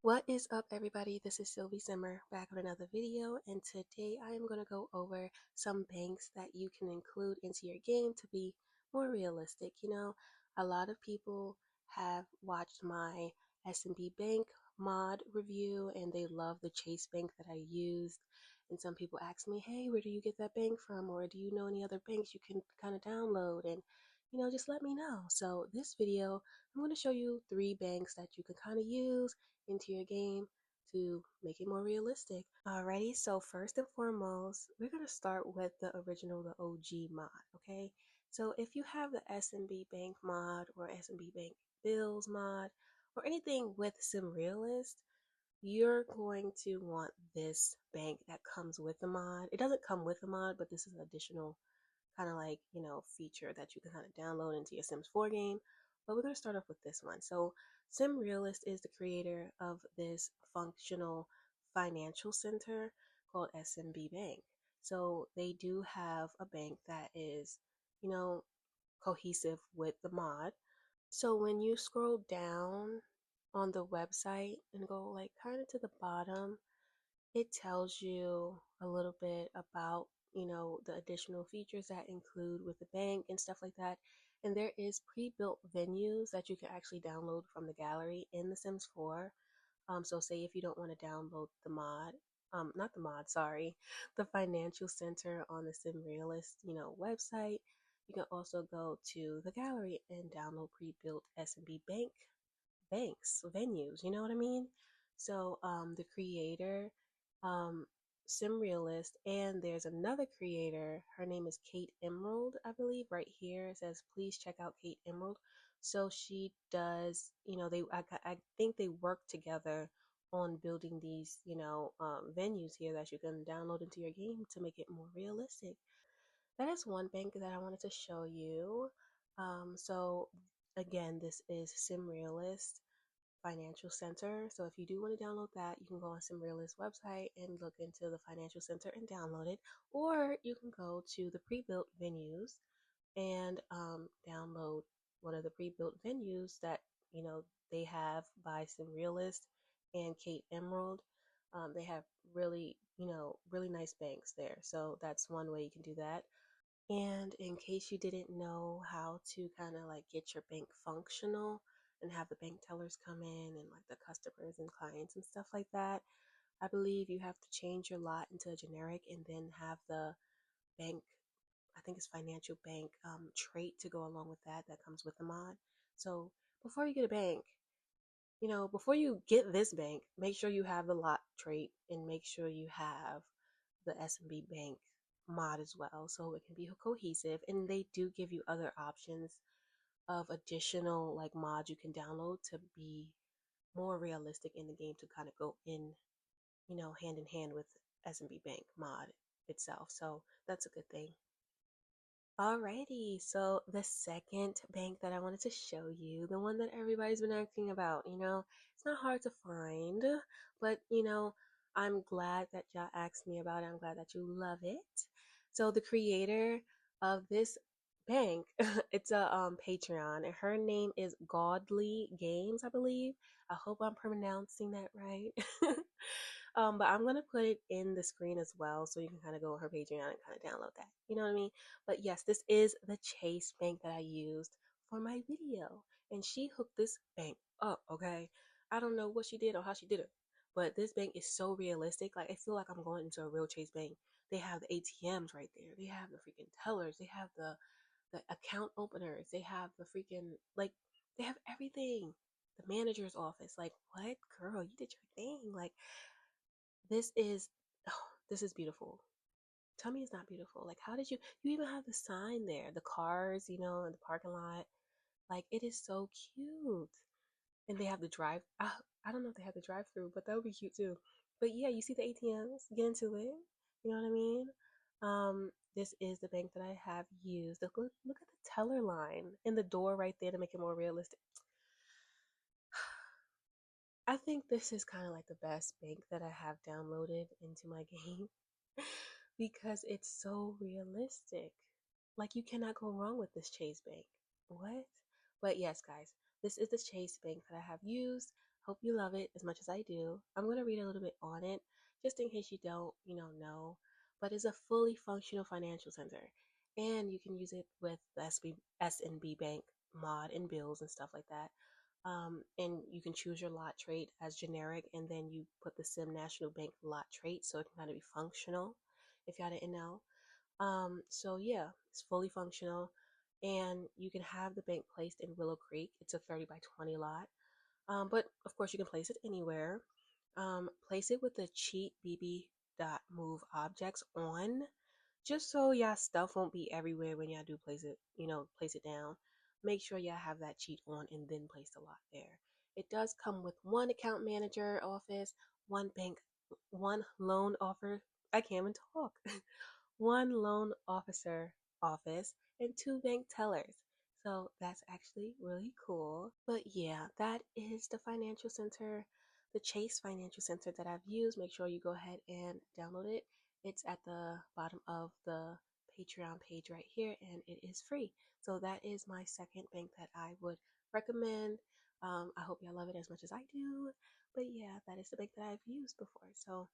What is up, everybody? This is Sylvie Simmer back with another video, and today I am going to go over some banks that you can include into your game to be more realistic. A lot of people have watched my SNB Bank Mod review and they love the Chase Bank that I used. And some people ask me, hey, where do you get that bank from? Or do you know any other banks you can kind of download? And just let me know. So this video, I'm going to show you 3 banks that you can kind of use into your game to make it more realistic. Alrighty, so first and foremost, we're going to start with the original, the OG mod, okay? So if you have the SNB Bank mod or SNB Bank Bills mod or anything with Sim Realist, you're going to want this bank that comes with the mod. It doesn't come with the mod, but this is an additional kind of like, feature that you can kind of download into your Sims 4 game. But we're going to start off with this one. So Sim Realist is the creator of this functional financial center called SNB Bank. So they do have a bank that is, you know, cohesive with the mod. So when you scroll down on the website and go like kind of to the bottom, it tells you a little bit about, the additional features that include with the bank and stuff like that. And there is pre-built venues that you can actually download from the gallery in The Sims 4. So say if you don't want to download the mod, not the mod, sorry, the financial center on the Sim Realist, website, you can also go to the gallery and download pre-built SMB banks, venues, you know what I mean? So the creator, um, Sim Realist, and there's another creator. Her name is Kate Emerald, I believe. Right here it says, please check out Kate Emerald. So she does, I think they work together on building these, venues here that you can download into your game to make it more realistic. That is one bank that I wanted to show you. So again, this is Sim Realist Financial Center. So if you do want to download that, you can go on some Realist website and look into the Financial Center and download it. Or you can go to the pre-built venues and download one of the pre-built venues that they have by some Realist and Kate Emerald. They have really really nice banks there. So that's one way you can do that. And in case you didn't know how to kind of like get your bank functional and have the bank tellers come in and like the customers and clients and stuff like that, I believe you have to change your lot into a generic and then have the bank, I think it's financial bank trait to go along with that comes with the mod. So before you get a bank, before you get this bank, make sure you have the lot trait and make sure you have the SMB Bank mod as well so it can be cohesive. And they do give you other options of additional like mods you can download to be more realistic in the game to kind of go in, hand in hand with SMB Bank mod itself. So that's a good thing. Alrighty, so the second bank that I wanted to show you, the one that everybody's been asking about, it's not hard to find, but I'm glad that y'all asked me about it. I'm glad that you love it. So the creator of this bank, it's a Patreon, and her name is Godly Games, I believe. I hope I'm pronouncing that right. But I'm gonna put it in the screen as well so you can kind of go on her Patreon and kind of download that. You know what I mean? But yes, this is the Chase bank that I used for my video. And she hooked this bank up, okay? I don't know what she did or how she did it. But this bank is so realistic. Like I feel like I'm going into a real Chase bank. They have the ATMs right there. They have the freaking tellers. They have the account openers. They have the freaking like they have everything. The manager's office. Like, what? Girl, you did your thing. Like this is this is beautiful. Tell me it's not beautiful. Like how did you even have the sign there, the cars, in the parking lot. Like it is so cute. And they have the I don't know if they have the drive through, but that would be cute too. But yeah, you see the ATMs, get into it. You know what I mean? This is the bank that I have used. Look at the teller line in the door right there to make it more realistic. I think this is kind of like the best bank that I have downloaded into my game because it's so realistic. Like you cannot go wrong with this Chase Bank. What? But yes, guys, this is the Chase Bank that I have used. Hope you love it as much as I do. I'm going to read a little bit on it just in case you don't, know. But it's a fully functional financial center. And you can use it with the SNB Bank Mod and bills and stuff like that. And you can choose your lot trait as generic, and then you put the Sim National Bank lot trait so it can kind of be functional if y'all didn't know. So yeah, it's fully functional, and you can have the bank placed in Willow Creek. It's a 30 by 20 lot. But of course, you can place it anywhere. Place it with the cheat BB dot move objects on, just so y'all stuff won't be everywhere when y'all do place it, place it down. Make sure y'all have that cheat on and then place the lot there. It does come with one account manager office, one bank, one loan offer. I can't even talk. One loan officer office, and two bank tellers. So that's actually really cool. But yeah, that is the financial center, the Chase Financial Center that I've used. Make sure you go ahead and download it. It's at the bottom of the Patreon page right here, and it is free. So that is my second bank that I would recommend. I hope y'all love it as much as I do. But yeah, that is the bank that I've used before. So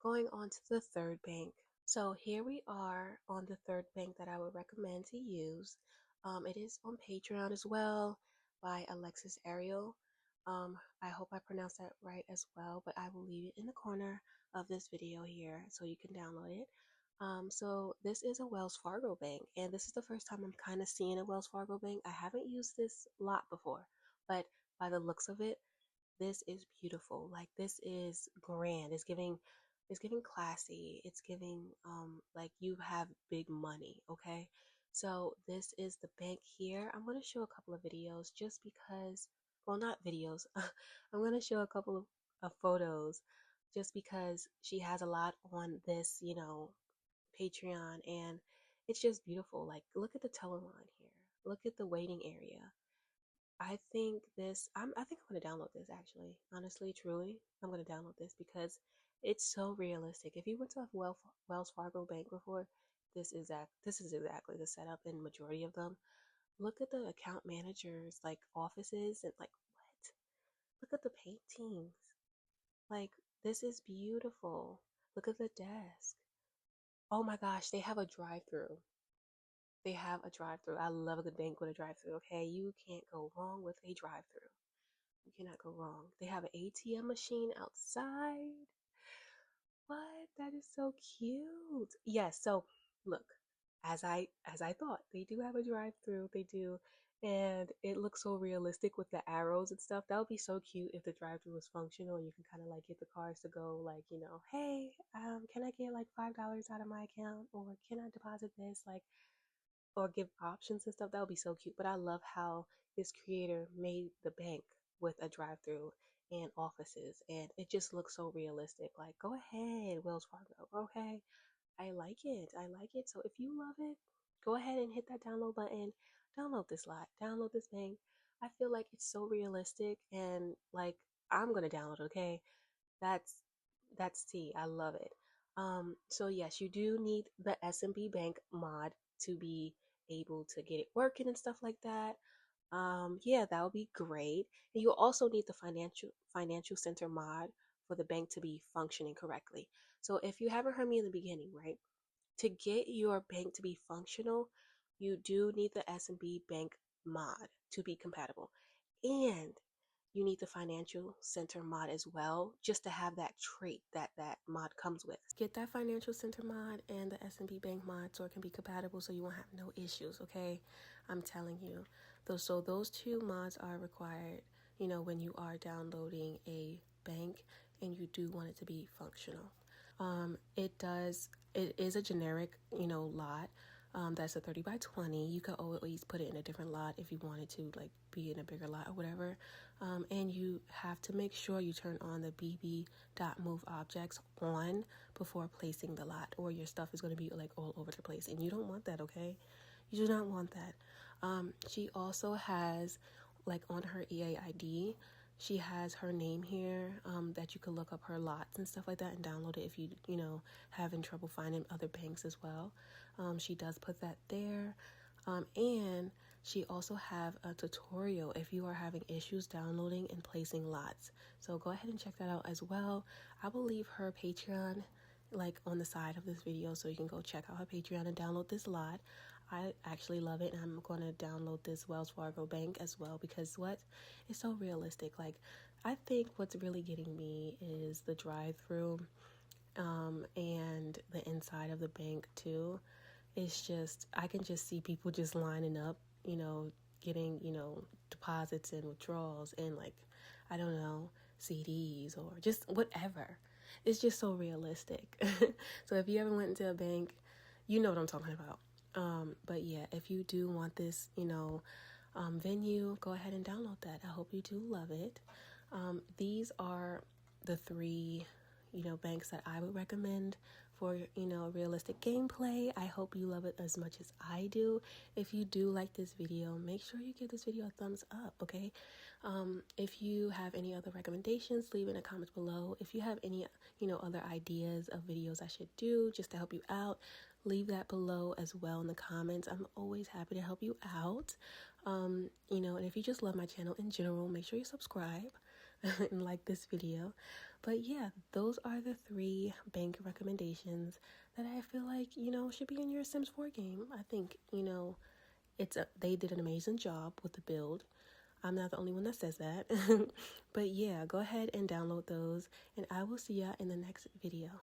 going on to the third bank. So here we are on the third bank that I would recommend to use. It is on Patreon as well by Alexis Ariel. I hope I pronounced that right as well, but I will leave it in the corner of this video here so you can download it. So this is a Wells Fargo bank, and this is the first time I'm kind of seeing a Wells Fargo bank. I haven't used this lot before, but by the looks of it, this is beautiful. Like, this is grand. It's giving classy. It's giving like you have big money, okay? So this is the bank here. I'm going to show a couple of videos just because, well, not videos. I'm going to show a couple of photos just because she has a lot on this, Patreon, and it's just beautiful. Like, look at the teller line here. Look at the waiting area. I think I'm gonna download this actually. Honestly, truly, I'm gonna download this because it's so realistic. If you went to a Wells Fargo bank before, this is exactly the setup in majority of them. Look at the account managers like offices and like what? Look at the paintings. Like, this is beautiful. Look at the desk. Oh my gosh, they have a drive-through. They have a drive-through. I love a good bank with a drive-through. Okay, you can't go wrong with a drive-through. You cannot go wrong. They have an ATM machine outside. What? That is so cute. Yes, so look, as I thought, they do have a drive-through. They do. And it looks so realistic with the arrows and stuff. That would be so cute if the drive-through was functional and you can kind of like get the cars to go like, hey, can I get like $5 out of my account, or can I deposit this? Like, or give options and stuff. That would be so cute. But I love how this creator made the bank with a drive-through and offices, and it just looks so realistic. Like, go ahead, Wells Fargo. Okay, I like it. I like it. So if you love it, go ahead and hit that download button. Download this lot. Download this bank. I feel like it's so realistic, and like, I'm gonna download it. Okay, that's that's tea. I love it. So yes, you do need the SMB Bank mod to be able to get it working and stuff like that. Yeah, that would be great. And you also need the financial center mod for the bank to be functioning correctly. So if you haven't heard me in the beginning, right? To get your bank to be functional, you do need the SMB Bank mod to be compatible. And you need the financial center mod as well, just to have that trait that that mod comes with. Get that financial center mod and the SNB Bank mod so it can be compatible, so you won't have no issues, okay? I'm telling you. Those two mods are required, when you are downloading a bank and you do want it to be functional. It is a generic, lot. That's a 30 by 20. You could always put it in a different lot if you wanted to, like, be in a bigger lot or whatever. And you have to make sure you turn on the bb.move objects on before placing the lot, or your stuff is going to be like all over the place. And you don't want that, okay? You do not want that. She also has, like, on her EAID, she has her name here, that you can look up her lots and stuff like that and download it if having trouble finding other banks as well. She does put that there. And she also have a tutorial if you are having issues downloading and placing lots. So go ahead and check that out as well. I will leave her Patreon like on the side of this video, so you can go check out her Patreon and download this lot. I actually love it, and I'm going to download this Wells Fargo Bank as well, because it's so realistic. Like, I think what's really getting me is the drive-through and the inside of the bank too. It's just, I can just see people just lining up, getting, deposits and withdrawals and, like, I don't know, CDs or just whatever. It's just so realistic. So if you ever went into a bank, you know what I'm talking about. But yeah, if you do want this, venue, go ahead and download that. I hope you do love it. These are the three, banks that I would recommend for, realistic gameplay. I hope you love it as much as I do. If you do like this video, make sure you give this video a thumbs up, okay? If you have any other recommendations, leave in the comments below. If you have any, other ideas of videos I should do just to help you out, leave that below as well in the comments. I'm always happy to help you out. And if you just love my channel in general, make sure you subscribe and like this video. But yeah, those are the 3 bank recommendations that I feel like, should be in your Sims 4 game. I think, they did an amazing job with the build. I'm not the only one that says that. But yeah, go ahead and download those, and I will see ya in the next video.